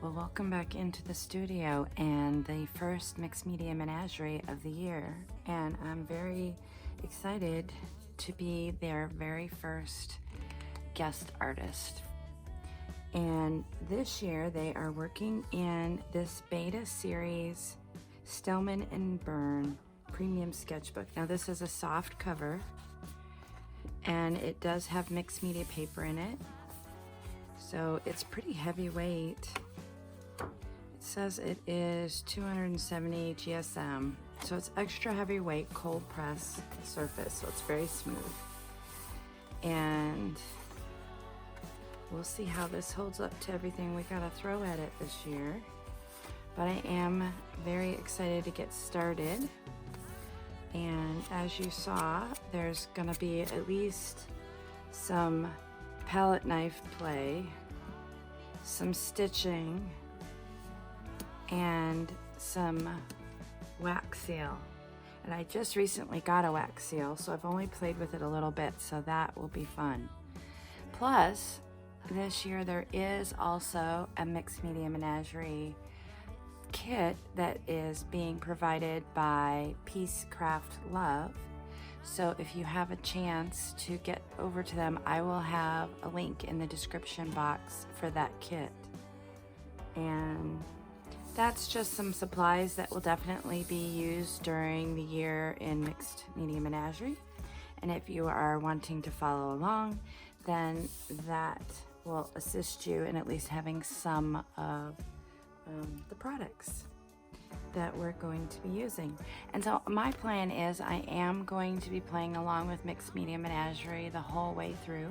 Well, welcome back into the studio and the first Mixed Media Menagerie of the year. And I'm very excited to be their very first guest artist. And this year they are working in this beta series, Stillman Birn Premium Sketchbook. Now this is a soft cover and it does have mixed media paper in it. So it's pretty heavyweight. It says it is 270 GSM, so it's extra heavyweight, cold press surface, so it's very smooth. And we'll see how this holds up to everything we gotta throw at it this year. But I am very excited to get started. And as you saw, there's gonna be at least some palette knife play, some stitching, and some wax seal. And I just recently got a wax seal, so I've only played with it a little bit, so that will be fun. Plus, this year there is also a Mixed Media Menagerie kit that is being provided by Peacecraft Love. So if you have a chance to get over to them, I will have a link in the description box for that kit. And that's just some supplies that will definitely be used during the year in Mixed Media Menagerie. And if you are wanting to follow along, then that will assist you in at least having some of the products that we're going to be using. And so my plan is I am going to be playing along with Mixed Media Menagerie the whole way through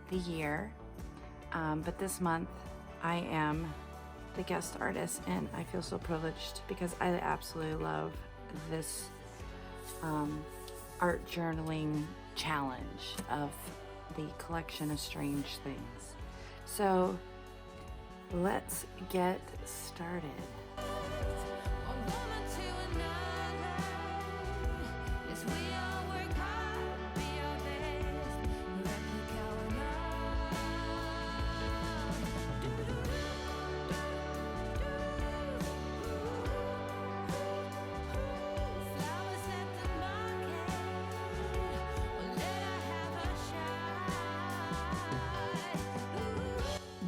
the year. But this month I am the guest artist, and I feel so privileged because I absolutely love this art journaling challenge of the collection of strange things. So let's get started.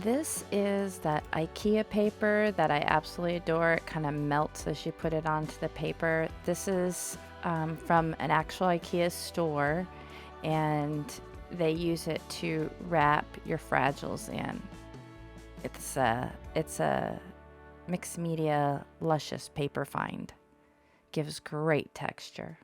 This is that IKEA paper that I absolutely adore. It kind of melts as you put it onto the paper. This is from an actual IKEA store, and they use it to wrap your fragiles in. It's a mixed media luscious paper find. Gives great texture.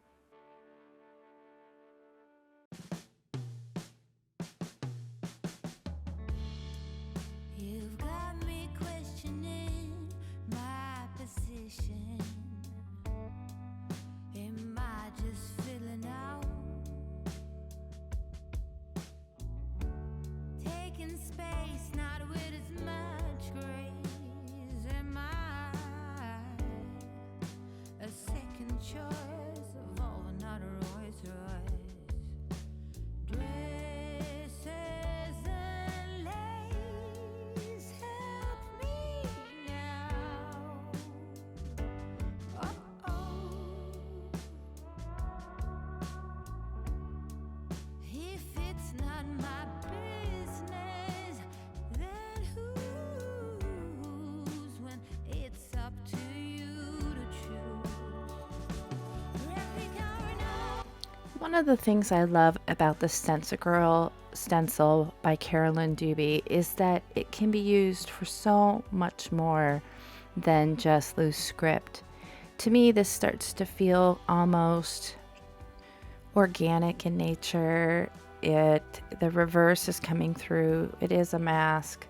One of the things I love about the Stencil by Carolyn Dubie is that it can be used for so much more than just loose script. To me, this starts to feel almost organic in nature. The reverse is coming through. It is a mask.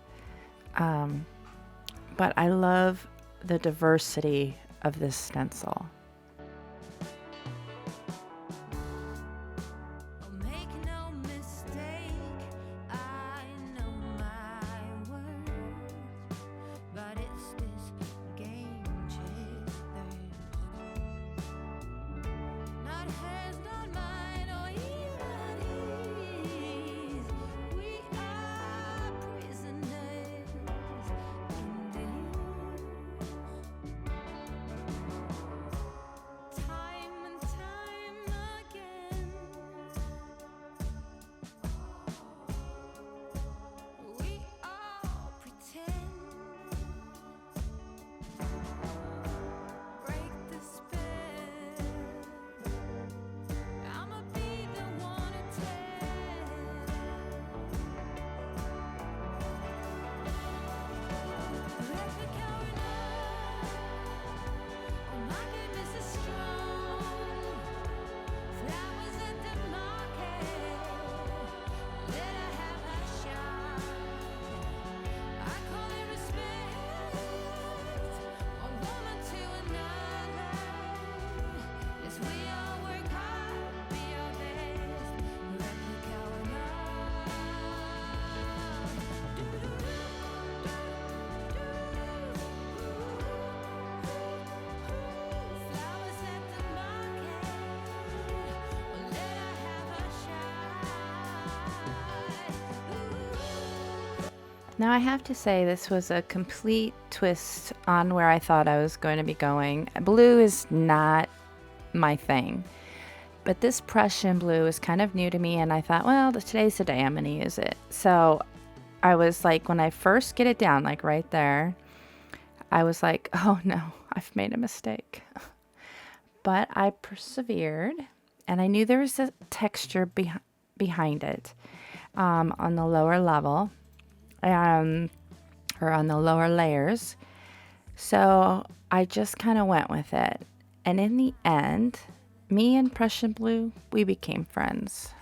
But I love the diversity of this stencil. Now I have to say this was a complete twist on where I thought I was going to be going. Blue is not my thing, but this Prussian blue is kind of new to me, and I thought, well, today's the day I'm going to use it. So I was like, when I first get it down, like right there, I was like, oh no, I've made a mistake. But I persevered, and I knew there was a texture behind it on the lower level, or on the lower layers. So I just kind of went with it. And in the end, me and Prussian blue, we became friends.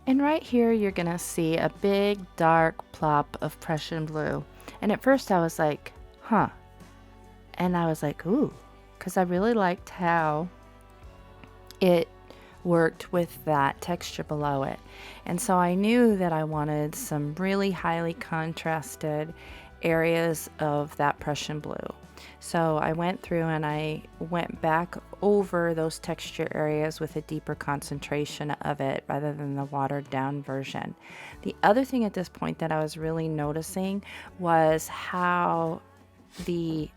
And right here, you're gonna see a big dark plop of Prussian blue. And at first I was like, huh. And I was like, ooh, because I really liked how it worked with that texture below it. And so I knew that I wanted some really highly contrasted areas of that Prussian blue. So I went through and I went back over those texture areas with a deeper concentration of it rather than the watered down version. The other thing at this point that I was really noticing was how the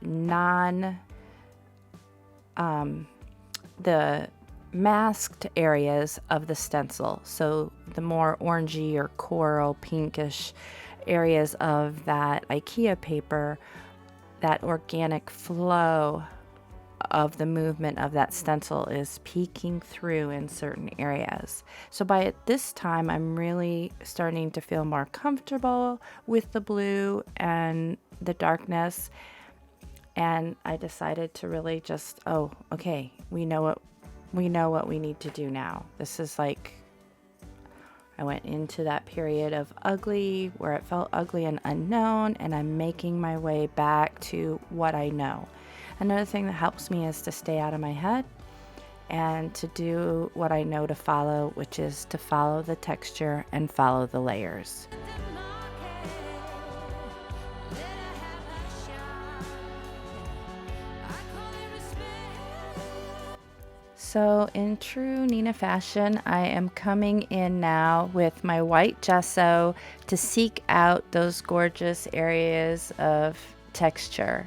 the masked areas of the stencil, so the more orangey or coral pinkish areas of that IKEA paper, that organic flow of the movement of that stencil is peeking through in certain areas. So by this time, I'm really starting to feel more comfortable with the blue and the darkness. And I decided to really just, oh, okay, we know what we need to do now. This is like, I went into that period of ugly, where it felt ugly and unknown, and I'm making my way back to what I know. Another thing that helps me is to stay out of my head and to do what I know to follow, which is to follow the texture and follow the layers. So in true Nina fashion, I am coming in now with my white gesso to seek out those gorgeous areas of texture.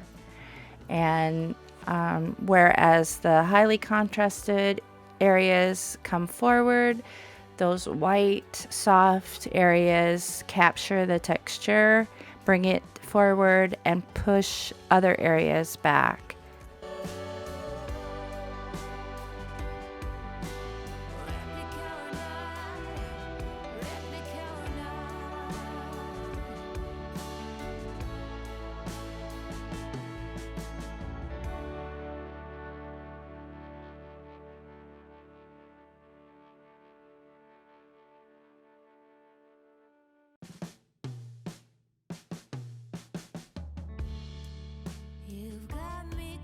And whereas the highly contrasted areas come forward, those white, soft areas capture the texture, bring it forward, and push other areas back. You've got me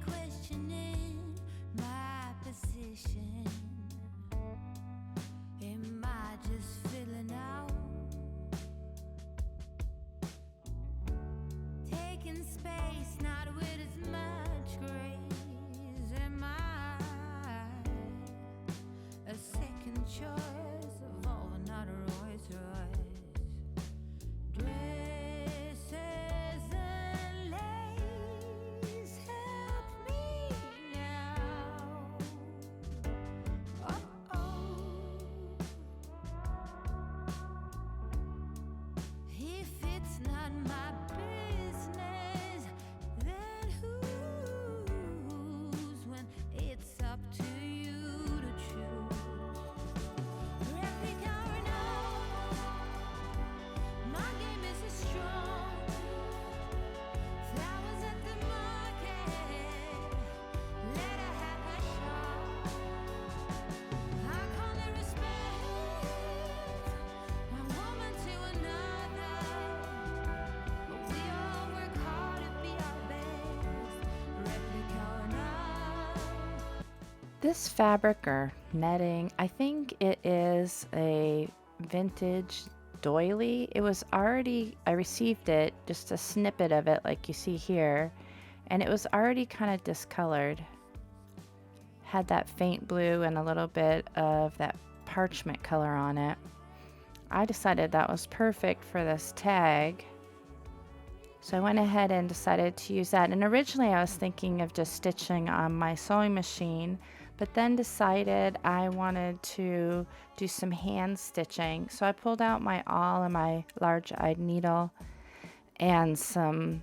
This fabric or netting, I think it is a vintage doily. It was already, I received it, just a snippet of it like you see here, and it was already kind of discolored. Had that faint blue and a little bit of that parchment color on it. I decided that was perfect for this tag. So I went ahead and decided to use that. And originally I was thinking of just stitching on my sewing machine, but then decided I wanted to do some hand stitching. So I pulled out my awl and my large-eyed needle and some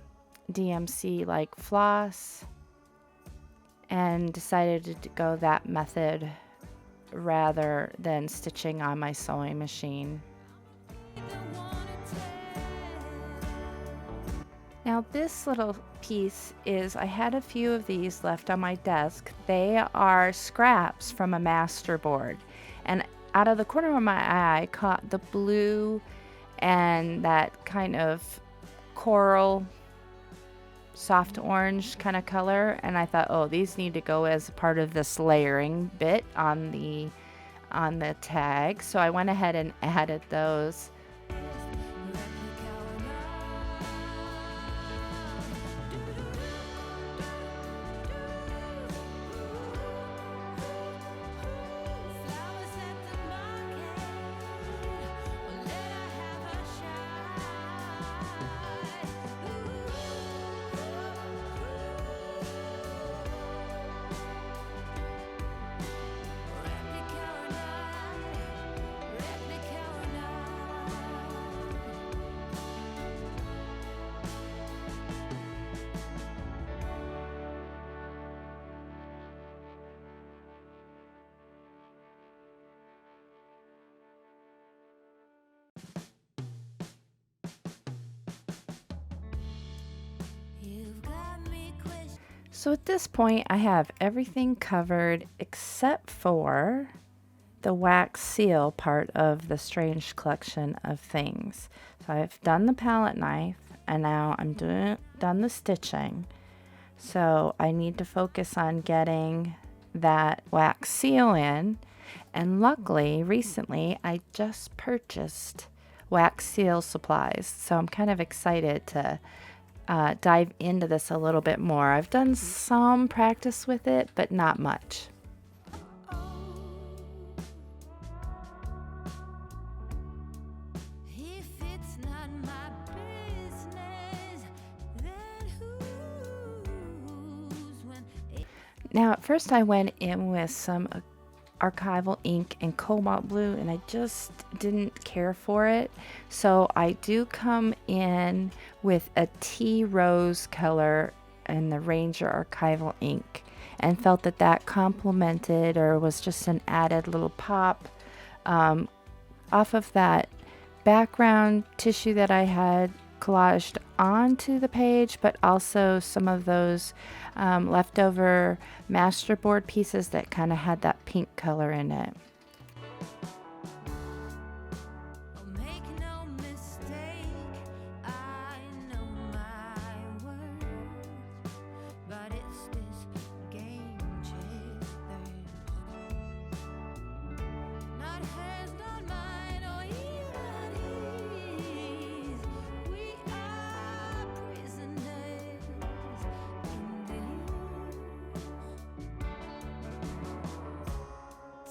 DMC like floss and decided to go that method rather than stitching on my sewing machine. Now this little piece is, I had a few of these left on my desk. They are scraps from a masterboard, and out of the corner of my eye I caught the blue and that kind of coral soft orange kind of color, and I thought, oh, these need to go as part of this layering bit on the tag. So I went ahead and added those. So at this point I have everything covered except for the wax seal part of the strange collection of things. So I've done the palette knife and now I'm done the stitching. So I need to focus on getting that wax seal in, and luckily recently I just purchased wax seal supplies, so I'm kind of excited to dive into this a little bit more. I've done some practice with it, but not much. Now at first I went in with some archival ink and cobalt blue, and I just didn't care for it. So I do come in with a tea rose color and the Ranger archival ink, and felt that that complemented or was just an added little pop off of that background tissue that I had collaged onto the page, but also some of those leftover masterboard pieces that kind of had that pink color in it.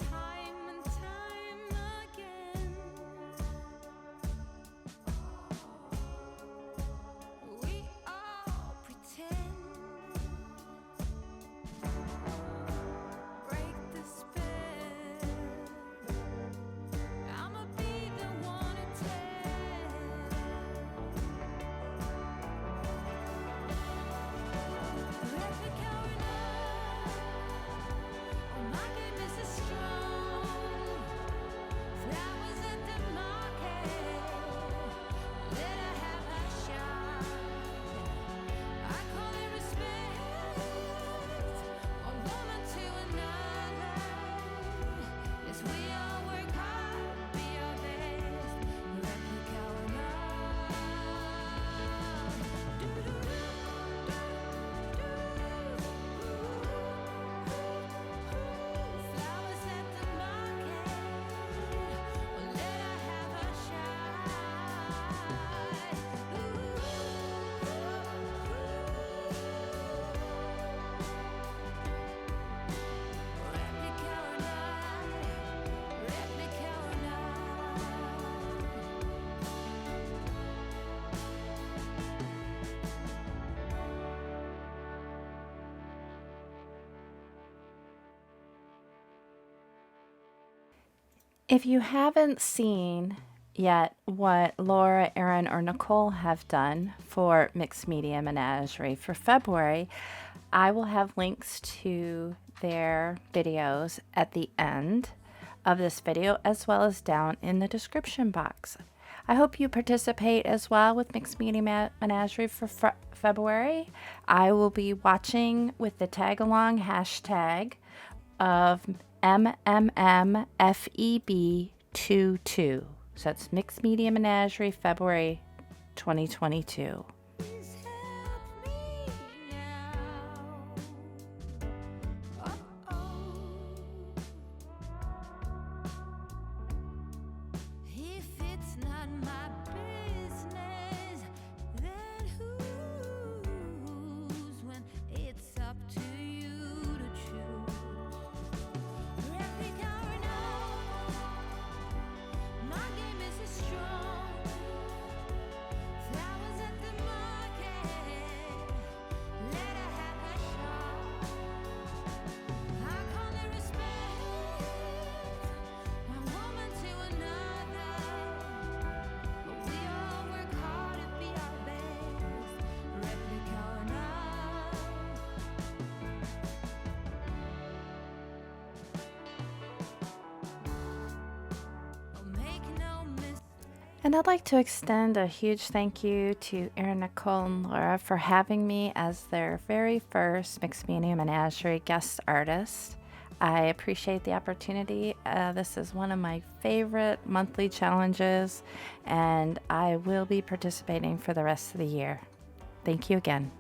Time If you haven't seen yet what Laura, Erin, or Nicole have done for Mixed Media Menagerie for February, I will have links to their videos at the end of this video as well as down in the description box. I hope you participate as well with Mixed Media Menagerie for February. I will be watching with the tag along hashtag of MMMFEB22. So that's Mixed Media Menagerie February 2022. And I'd like to extend a huge thank you to Erin, Nicole, and Laura for having me as their very first Mixed Media Menagerie guest artist. I appreciate the opportunity. This is one of my favorite monthly challenges, and I will be participating for the rest of the year. Thank you again.